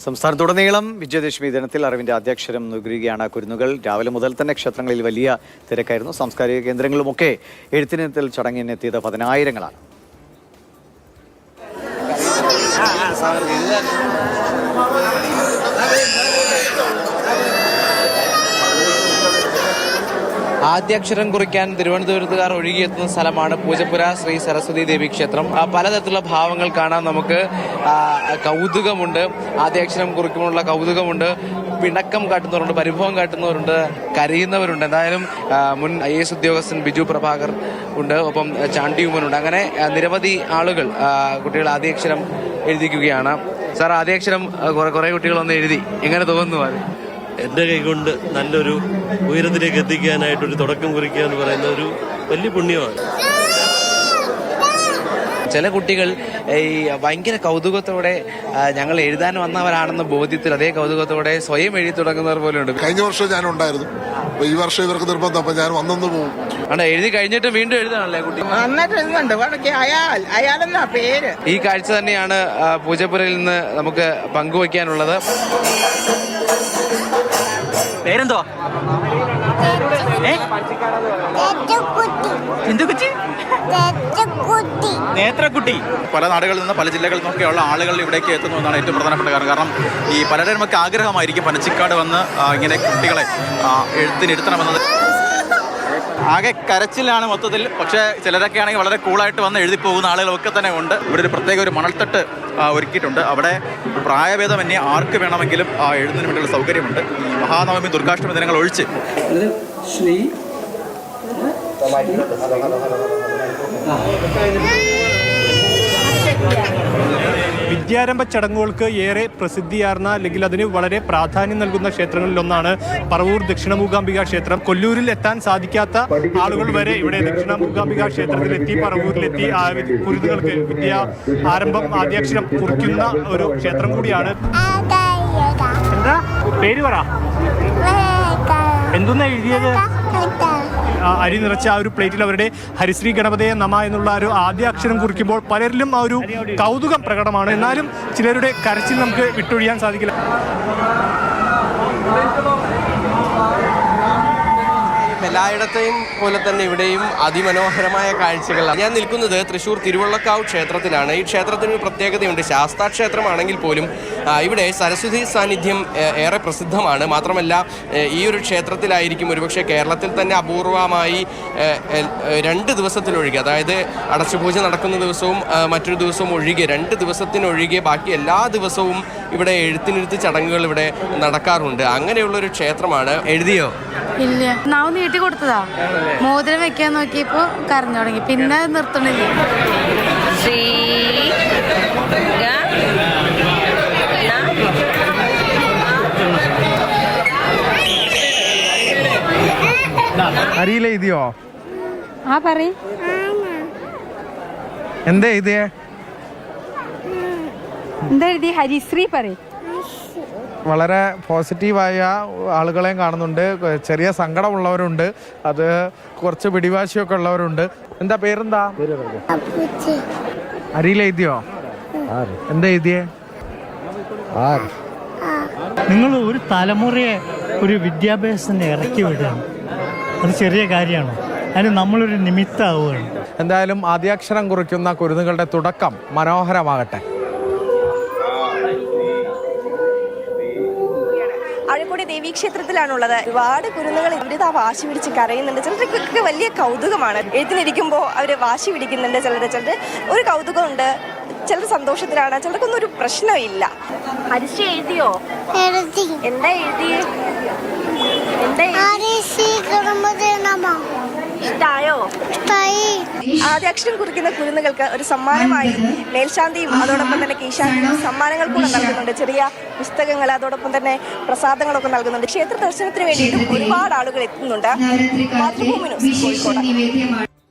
സംസ്ഥാനത്തുടനീളം വിജയദശമി ദിനത്തിൽ അറിവിന്റെ ആദ്യാക്ഷരം നുകരുകയാണ് കുരുന്നുകൾ. രാവിലെ മുതൽ തന്നെ ക്ഷേത്രങ്ങളിൽ വലിയ തിരക്കായിരുന്നു. സാംസ്കാരിക കേന്ദ്രങ്ങളുമൊക്കെ എഴുത്തിനിടത്തിൽ ചടങ്ങിനെത്തിയത് പതിനായിരങ്ങളാണ്. ആദ്യാക്ഷരം കുറിക്കാൻ തിരുവനന്തപുരത്തുകാർ ഒഴുകിയെത്തുന്ന സ്ഥലമാണ് പൂജപ്പുര ശ്രീ സരസ്വതി ദേവി ക്ഷേത്രം. പലതരത്തിലുള്ള ഭാവങ്ങൾ കാണാൻ നമുക്ക് കൗതുകമുണ്ട്. ആദ്യാക്ഷരം കുറിക്കുമ്പോഴുള്ള കൗതുകമുണ്ട്. പിണക്കം കാട്ടുന്നവരുണ്ട്, പരിഭവം കാട്ടുന്നവരുണ്ട്, കരയുന്നവരുണ്ട്. എന്തായാലും മുൻ IAS ഉദ്യോഗസ്ഥൻ ബിജു പ്രഭാകർ ഉണ്ട്, ഒപ്പം ചാണ്ടി ഉമ്മനുണ്ട്. അങ്ങനെ നിരവധി ആളുകൾ കുട്ടികൾ ആദ്യാക്ഷരം എഴുതിക്കുകയാണ്. സാർ, ആദ്യാക്ഷരം കുറെ കുട്ടികൾ ഒന്ന് എഴുതി, എങ്ങനെ തോന്നുന്നു? അത് എൻ്റെ കൈകൊണ്ട് നല്ലൊരു ഉയരത്തിലേക്ക് എത്തിക്കാനായിട്ടൊരു തുടക്കം കുറിക്കുക എന്ന് പറയുന്ന ഒരു വലിയ പുണ്യമാണ്. ചില കുട്ടികൾ ഈ ഭയങ്കര കൗതുകത്തോടെ ഞങ്ങൾ എഴുതാൻ വന്നവരാണെന്ന ബോധ്യത്തിൽ അതേ കൗതുകത്തോടെ സ്വയം എഴുതി തുടങ്ങുന്നവർ പോലും ഉണ്ട്. കഴിഞ്ഞ വർഷം ഞാൻ ഉണ്ടായിരുന്നു, ഈ വർഷം ഇവർക്ക് നിർബന്ധം, അപ്പൊ ഞാൻ വന്നു പോകും. എഴുതി കഴിഞ്ഞിട്ട് വീണ്ടും എഴുതാണല്ലേ കുട്ടി? പേര്. ഈ കാഴ്ച തന്നെയാണ് പൂജപ്പുരയിൽ നിന്ന് നമുക്ക് പങ്കുവയ്ക്കാനുള്ളത്. പേരെന്തോ? നേത്രക്കുട്ടി. പല നാടുകളിൽ നിന്ന്, പല ജില്ലകളിൽ നിന്നൊക്കെയുള്ള ആളുകൾ ഇവിടേക്ക് എത്തുന്നു എന്നാണ് ഏറ്റവും പ്രധാനപ്പെട്ട കാര്യം. കാരണം ഈ പലരും നമുക്ക് ആഗ്രഹമായിരിക്കും പനച്ചിക്കാട് വന്ന് ഇങ്ങനെ കുട്ടികളെ എഴുത്തിനിരുത്തണമെന്നത്. ആകെ കരച്ചിലാണ് മൊത്തത്തിൽ. പക്ഷേ ചിലരൊക്കെ ആണെങ്കിൽ വളരെ കൂളായിട്ട് വന്ന് എഴുതി പോകുന്ന ആളുകളൊക്കെ തന്നെ ഉണ്ട്. ഇവിടെ ഒരു പ്രത്യേക ഒരു മണൽത്തട്ട് ഒരുക്കിയിട്ടുണ്ട്. അവിടെ പ്രായഭേദമന്യേ ആർക്ക് വേണമെങ്കിലും എഴുതുന്നതിന് വേണ്ടിയുള്ള സൗകര്യമുണ്ട്. ഈ മഹാനവമി, ദുർഗാഷ്ടമി ദിനങ്ങൾ ഒഴിച്ച് വിദ്യാരംഭ ചടങ്ങുകൾക്ക് ഏറെ പ്രസിദ്ധിയാർന്ന, അല്ലെങ്കിൽ അതിന് വളരെ പ്രാധാന്യം നൽകുന്ന ക്ഷേത്രങ്ങളിലൊന്നാണ് പറവൂർ ദക്ഷിണ മൂകാംബിക ക്ഷേത്രം. കൊല്ലൂരിൽ എത്താൻ സാധിക്കാത്ത ആളുകൾ വരെ ഇവിടെ ദക്ഷിണ മൂകാംബിക ക്ഷേത്രത്തിലെത്തി, പറവൂരിലെത്തി കുരുന്നുകൾക്ക് വിദ്യാ ആരംഭം, ആദ്യാക്ഷരം കുറിക്കുന്ന ഒരു ക്ഷേത്രം കൂടിയാണ്. എന്താ പേര് പറ? എന്തൊന്നാ എഴുതിയത്? അരി നിറച്ച ആ ഒരു പ്ലേറ്റിൽ അവരുടെ ഹരിശ്രീ ഗണപതയെ നമ എന്നുള്ള ഒരു ആദ്യ അക്ഷരം കുറിക്കുമ്പോൾ പലരിലും ആ ഒരു കൗതുകം പ്രകടമാണ്. എന്നാലും ചിലരുടെ കരച്ചിൽ നമുക്ക് വിട്ടൊഴിയാൻ സാധിക്കില്ല. എല്ലായിടത്തെയും പോലെ തന്നെ ഇവിടെയും അതിമനോഹരമായ കാഴ്ചകളാണ്. ഞാൻ നിൽക്കുന്നത് തൃശ്ശൂർ തിരുവള്ളക്കാവ് ക്ഷേത്രത്തിലാണ്. ഈ ക്ഷേത്രത്തിന് ഒരു പ്രത്യേകതയുണ്ട്. ശാസ്താ ക്ഷേത്രമാണെങ്കിൽ പോലും ഇവിടെ സരസ്വതി സാന്നിധ്യം ഏറെ പ്രസിദ്ധമാണ്. മാത്രമല്ല, ഈ ഒരു ക്ഷേത്രത്തിലായിരിക്കും ഒരുപക്ഷെ കേരളത്തിൽ തന്നെ അപൂർവമായി 2 ദിവസത്തിലൊഴികെ, അതായത് അടച്ചുപൂജ നടക്കുന്ന ദിവസവും മറ്റൊരു ദിവസവും ഒഴികെ 2 ദിവസത്തിനൊഴികെ ബാക്കി എല്ലാ ദിവസവും ഇവിടെ എഴുത്തിനിരുത്തി ചടങ്ങുകൾ ഇവിടെ നടക്കാറുണ്ട്. അങ്ങനെയുള്ളൊരു ക്ഷേത്രമാണ്. എഴുതിയോ? ഇല്ല, നാവ് നീട്ടി കൊടുത്തതാ. മോതിരം വെക്കാൻ നോക്കിയപ്പോ കരഞ്ഞു തുടങ്ങി, പിന്നെ നിർത്തണില്ല. അറിയില്ല, എഴുതിയോ? ആ പറയ്. എന്താ എഴുതിയേ? എന്താ എഴുതി? ഹരിശ്രീ പറയ്. വളരെ പോസിറ്റീവായ ആളുകളെയും കാണുന്നുണ്ട്. ചെറിയ സങ്കടമുള്ളവരുണ്ട്, അത് കുറച്ച് പിടിവാശിയൊക്കെ ഉള്ളവരുണ്ട്. എന്താ പേരെന്താ? അരിയിൽ എഴുതിയോ? എന്താ എഴുതിയേ? നിങ്ങൾ ഒരു തലമുറയെ ഒരു വിദ്യാഭ്യാസത്തിന് ഇറക്കി വിടുകയാണ്. അത് ചെറിയ കാര്യമാണോ? അതിന് നമ്മളൊരു നിമിത്തമാവുകയാണ്. എന്തായാലും ആദ്യാക്ഷരം കുറിക്കുന്ന കുരുന്നുകളുടെ തുടക്കം മനോഹരമാകട്ടെ. അഴീക്കോട് ദേവീക്ഷേത്രത്തിലാണുള്ളത്. ഒരുപാട് കുരുന്നുകൾ ഇവിടെ വാശി പിടിച്ച് കരയുന്നുണ്ട്. ചിലർക്കൊക്കെ വലിയ കൗതുകമാണ്. എഴുത്തിനിരിക്കുമ്പോൾ അവർ വാശി പിടിക്കുന്നുണ്ട്. ചിലർ ഒരു കൗതുകമുണ്ട്, ചിലർ സന്തോഷത്തിലാണ്, ചിലർക്കൊന്നും ഒരു പ്രശ്നമില്ല. ഹരിശ്രീ എഴുതിയോ? എന്താ എഴുതിയേ? ഇഷ്ടായോ? ആദ്യാക്ഷരം കുറിക്കുന്ന കുരുന്നുകൾക്ക് ഒരു സമ്മാനമായി മേൽശാന്തിയും അതോടൊപ്പം തന്നെ കീശാന്തിയും സമ്മാനങ്ങൾ കൂടെ നൽകുന്നുണ്ട്. ചെറിയ പുസ്തകങ്ങൾ, അതോടൊപ്പം തന്നെ പ്രസാദങ്ങളൊക്കെ നൽകുന്നുണ്ട്. ക്ഷേത്ര ദർശനത്തിന് വേണ്ടിയിട്ടും ഒരുപാട് ആളുകൾ എത്തുന്നുണ്ട്. മാതൃഭൂമി ന്യൂസ്, കോഴിക്കോട്.